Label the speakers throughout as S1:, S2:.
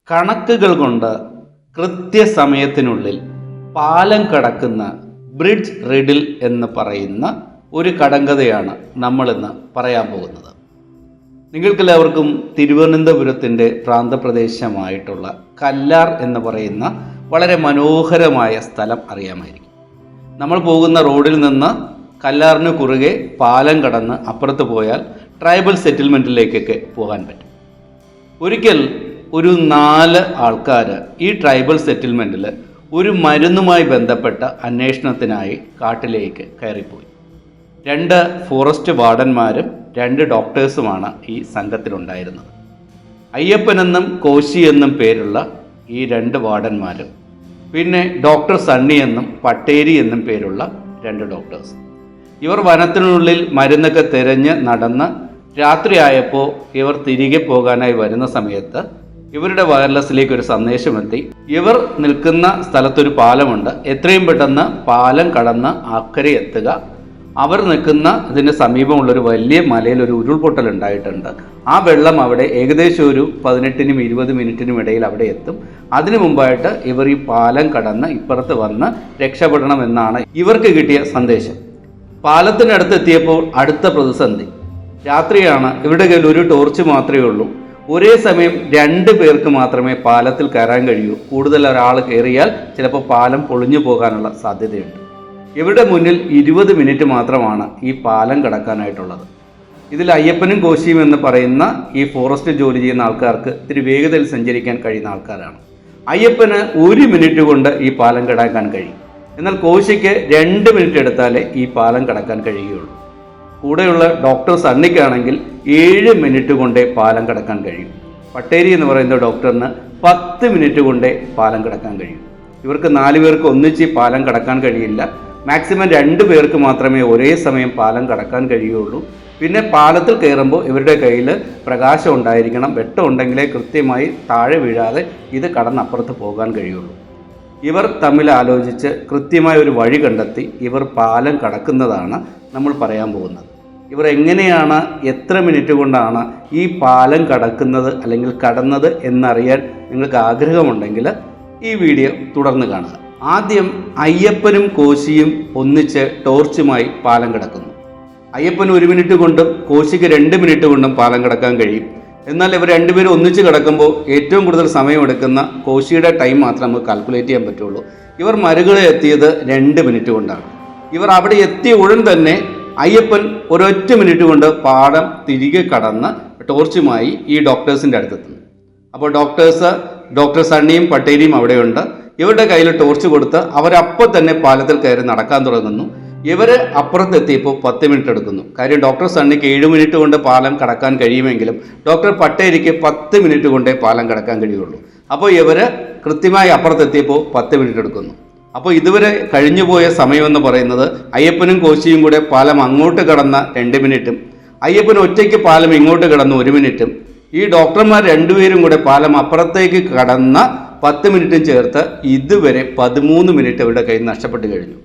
S1: കണക്കുകൾ കൊണ്ട് കൃത്യസമയത്തിനുള്ളിൽ പാലം കടക്കുന്ന ബ്രിഡ്ജ് റിഡിൽ എന്ന് പറയുന്ന ഒരു കടങ്കഥയാണ് നമ്മളിന്ന് പറയാൻ പോകുന്നത്. നിങ്ങൾക്കെല്ലാവർക്കും തിരുവനന്തപുരത്തിൻ്റെ പ്രാന്തപ്രദേശമായിട്ടുള്ള കല്ലാർ എന്ന് പറയുന്ന വളരെ മനോഹരമായ സ്ഥലം അറിയാമായിരിക്കും. നമ്മൾ പോകുന്ന റോഡിൽ നിന്ന് കല്ലാറിന് കുറുകെ പാലം കടന്ന് അപ്പുറത്ത് പോയാൽ ട്രൈബൽ സെറ്റിൽമെൻറ്റിലേക്കൊക്കെ പോകാൻ പറ്റും. ഒരിക്കൽ ഒരു 4 ആൾക്കാർ ഈ ട്രൈബൽ സെറ്റിൽമെൻറ്റിൽ ഒരു മരുന്നുമായി ബന്ധപ്പെട്ട അന്വേഷണത്തിനായി കാട്ടിലേക്ക് കയറിപ്പോയി. 2 ഫോറസ്റ്റ് വാർഡന്മാരും 2 ഡോക്ടേഴ്സുമാണ് ഈ സംഘത്തിലുണ്ടായിരുന്നത്. അയ്യപ്പനെന്നും കോശി എന്നും പേരുള്ള ഈ 2 വാർഡന്മാരും പിന്നെ ഡോക്ടർ സണ്ണി എന്നും പട്ടേരി എന്നും പേരുള്ള 2 ഡോക്ടേഴ്സ്. ഇവർ വനത്തിനുള്ളിൽ മരുന്നൊക്കെ തിരഞ്ഞ് നടന്ന് രാത്രിയായപ്പോൾ ഇവർ തിരികെ പോകാനായി വരുന്ന സമയത്ത് ഇവരുടെ വയർലെസ്സിലേക്ക് ഒരു സന്ദേശമെത്തി. ഇവർ നിൽക്കുന്ന സ്ഥലത്തൊരു പാലമുണ്ട്, എത്രയും പെട്ടെന്ന് പാലം കടന്ന് അക്കരെ എത്തുക. അവർ നിൽക്കുന്ന ഇതിന് സമീപമുള്ളൊരു വലിയ മലയിൽ ഒരു ഉരുൾപൊട്ടൽ ഉണ്ടായിട്ടുണ്ട്. ആ വെള്ളം അവിടെ ഏകദേശം ഒരു 18-നും 20 മിനിറ്റിനും ഇടയിൽ അവിടെ എത്തും. അതിനു മുമ്പായിട്ട് ഇവർ ഈ പാലം കടന്ന് ഇപ്പുറത്ത് വന്ന് രക്ഷപ്പെടണമെന്നാണ് ഇവർക്ക് കിട്ടിയ സന്ദേശം. പാലത്തിനടുത്ത് എത്തിയപ്പോൾ അടുത്ത പ്രതിസന്ധി. രാത്രിയാണ്, ഇവരുടെ കയ്യിൽ ഒരു ടോർച്ച് മാത്രമേ ഉള്ളൂ. ഒരേ സമയം 2 പേർക്ക് മാത്രമേ പാലത്തിൽ കയറാൻ കഴിയൂ. കൂടുതൽ ഒരാൾ കയറിയാൽ ചിലപ്പോൾ പാലം പൊളിഞ്ഞു പോകാനുള്ള സാധ്യതയുണ്ട്. ഇവരുടെ മുന്നിൽ 20 മിനിറ്റ് മാത്രമാണ് ഈ പാലം കടക്കാനായിട്ടുള്ളത്. ഇതിൽ അയ്യപ്പനും കോശിയും എന്ന് പറയുന്ന ഈ ഫോറസ്റ്റ് ജോലി ചെയ്യുന്ന ആൾക്കാർക്ക് ഇത്തിരി വേഗതയിൽ സഞ്ചരിക്കാൻ കഴിയുന്ന ആൾക്കാരാണ്. അയ്യപ്പന് 1 മിനിറ്റ് കൊണ്ട് ഈ പാലം കടക്കാൻ കഴിയും. എന്നാൽ കോശിക്ക് 2 മിനിറ്റ് എടുത്താലേ ഈ പാലം കടക്കാൻ കഴിയുകയുള്ളൂ. കൂടെയുള്ള ഡോക്ടർ സണ്ണിക്കാണെങ്കിൽ 7 മിനിറ്റ് കൊണ്ടേ പാലം കടക്കാൻ കഴിയും. പട്ടേരി എന്ന് പറയുന്ന ഡോക്ടറിന് 10 മിനിറ്റ് കൊണ്ടേ പാലം കടക്കാൻ കഴിയും. ഇവർക്ക് 4 പേർക്ക് ഒന്നിച്ച് പാലം കടക്കാൻ കഴിയില്ല. മാക്സിമം 2 പേർക്ക് മാത്രമേ ഒരേ സമയം പാലം കടക്കാൻ കഴിയുകയുള്ളൂ. പിന്നെ പാലത്തിൽ കയറുമ്പോൾ ഇവരുടെ കയ്യിൽ പ്രകാശം ഉണ്ടായിരിക്കണം. വെട്ടം ഉണ്ടെങ്കിലേ കൃത്യമായി താഴെ വീഴാതെ ഇത് കടന്നപ്പുറത്ത് പോകാൻ കഴിയുള്ളൂ. ഇവർ തമ്മിൽ ആലോചിച്ച് കൃത്യമായ ഒരു വഴി കണ്ടെത്തി ഇവർ പാലം കടക്കുന്നതാണ് നമ്മൾ പറയാൻ പോകുന്നത്. ഇവർ എങ്ങനെയാണ്, എത്ര മിനിറ്റ് കൊണ്ടാണ് ഈ പാലം കടക്കുന്നത് അല്ലെങ്കിൽ കടന്നത് എന്നറിയാൻ നിങ്ങൾക്ക് ആഗ്രഹമുണ്ടെങ്കിൽ ഈ വീഡിയോ തുടർന്ന് കാണുക. ആദ്യം അയ്യപ്പനും കോശിയും ഒന്നിച്ച് ടോർച്ചുമായി പാലം കടക്കുന്നു. അയ്യപ്പന് 1 മിനിറ്റ് കൊണ്ടും കോശിക്ക് 2 മിനിറ്റ് കൊണ്ടും പാലം കടക്കാൻ കഴിയും. എന്നാൽ ഇവർ 2 പേരും ഒന്നിച്ച് കിടക്കുമ്പോൾ ഏറ്റവും കൂടുതൽ സമയമെടുക്കുന്ന കോശിയുടെ ടൈം മാത്രം നമുക്ക് കാൽക്കുലേറ്റ് ചെയ്യാൻ പറ്റുള്ളൂ. ഇവർ മരുകളെ എത്തിയത് 2 മിനിറ്റ് കൊണ്ടാണ്. ഇവർ അവിടെ എത്തിയ ഉടൻ തന്നെ അയ്യപ്പൻ ഒരൊറ്റ മിനിറ്റ് കൊണ്ട് പാലം തിരികെ കടന്ന് ടോർച്ചുമായി ഈ ഡോക്ടേഴ്സിൻ്റെ അടുത്തെത്തുന്നു. അപ്പോൾ ഡോക്ടർ സണ്ണിയും പട്ടേരിയും അവിടെയുണ്ട്. ഇവരുടെ കയ്യിൽ ടോർച്ച് കൊടുത്ത് അവരപ്പോൾ തന്നെ പാലത്തിൽ കയറി നടക്കാൻ തുടങ്ങുന്നു. ഇവർ അപ്പുറത്തെത്തിയപ്പോൾ 10 മിനിറ്റ് എടുക്കുന്നു. കാര്യം ഡോക്ടർ സണ്ണിക്ക് 7 മിനിറ്റ് കൊണ്ട് പാലം കടക്കാൻ കഴിയുമെങ്കിലും ഡോക്ടർ പട്ടേരിക്ക് 10 മിനിറ്റ് കൊണ്ടേ പാലം കടക്കാൻ കഴിയുള്ളൂ. അപ്പോൾ ഇവർ കൃത്യമായി അപ്പുറത്തെത്തിയപ്പോൾ 10 മിനിറ്റ് എടുക്കുന്നു. അപ്പോൾ ഇതുവരെ കഴിഞ്ഞുപോയ സമയമെന്ന് പറയുന്നത് അയ്യപ്പനും കോശിയും കൂടെ പാലം അങ്ങോട്ട് കടന്ന 2 മിനിറ്റും അയ്യപ്പൻ ഒറ്റയ്ക്ക് പാലം ഇങ്ങോട്ട് കടന്ന 1 മിനിറ്റും ഈ ഡോക്ടർമാർ 2 പേരും കൂടെ പാലം അപ്പുറത്തേക്ക് കടന്ന 10 മിനിറ്റും ചേർത്ത് ഇതുവരെ 13 മിനിറ്റ് ഇവരുടെ കയ്യിൽ നഷ്ടപ്പെട്ട് കഴിഞ്ഞു.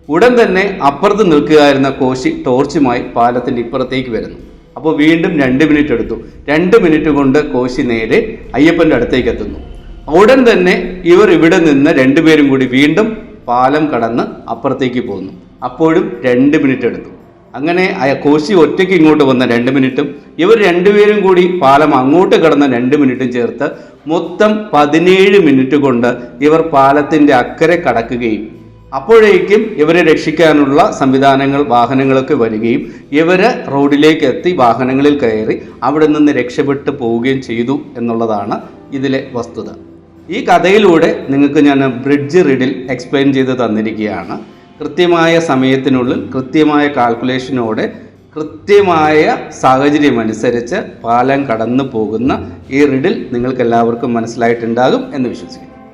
S1: ഉടൻ തന്നെ അപ്പുറത്ത് നിൽക്കുകയായിരുന്ന കോശി ടോർച്ചുമായി പാലത്തിൻ്റെ ഇപ്പുറത്തേക്ക് വരുന്നു. അപ്പോൾ വീണ്ടും 2 മിനിറ്റ് എടുത്തു. 2 മിനിറ്റ് കൊണ്ട് കോശി നേരെ അയ്യപ്പൻ്റെ അടുത്തേക്ക് എത്തുന്നു. ഉടൻ തന്നെ ഇവർ ഇവിടെ നിന്ന് 2 പേരും കൂടി വീണ്ടും പാലം കടന്ന് അപ്പുറത്തേക്ക് പോകുന്നു. അപ്പോഴും 2 മിനിറ്റ് എടുത്തു. അങ്ങനെ കോശി ഒറ്റയ്ക്ക് ഇങ്ങോട്ട് വന്ന 2 മിനിറ്റും ഇവർ 2 പേരും കൂടി പാലം അങ്ങോട്ട് കടന്ന 2 മിനിറ്റും ചേർത്ത് മൊത്തം 17 മിനിറ്റ് കൊണ്ട് ഇവർ പാലത്തിൻ്റെ അക്കരെ കടക്കുകയും അപ്പോഴേക്കും ഇവരെ രക്ഷിക്കാനുള്ള സംവിധാനങ്ങൾ, വാഹനങ്ങളൊക്കെ വരികയും ഇവർ റോഡിലേക്ക് എത്തി വാഹനങ്ങളിൽ കയറി അവിടെ നിന്ന് രക്ഷപ്പെട്ടു പോവുകയും ചെയ്തു എന്നുള്ളതാണ് ഇതിലെ വസ്തുത. ഈ കഥയിലൂടെ നിങ്ങൾക്ക് ഞാൻ ബ്രിഡ്ജ് റിഡിൽ എക്സ്പ്ലെയിൻ ചെയ്ത് തന്നിരിക്കുകയാണ്. കൃത്യമായ സമയത്തിനുള്ളിൽ കൃത്യമായ കാൽക്കുലേഷനോടെ കൃത്യമായ സാഹചര്യമനുസരിച്ച് പാലം കടന്നു പോകുന്ന ഈ റിഡിൽ നിങ്ങൾക്ക് എല്ലാവർക്കും മനസ്സിലായിട്ടുണ്ടാകും എന്ന് വിശ്വസിക്കുന്നു.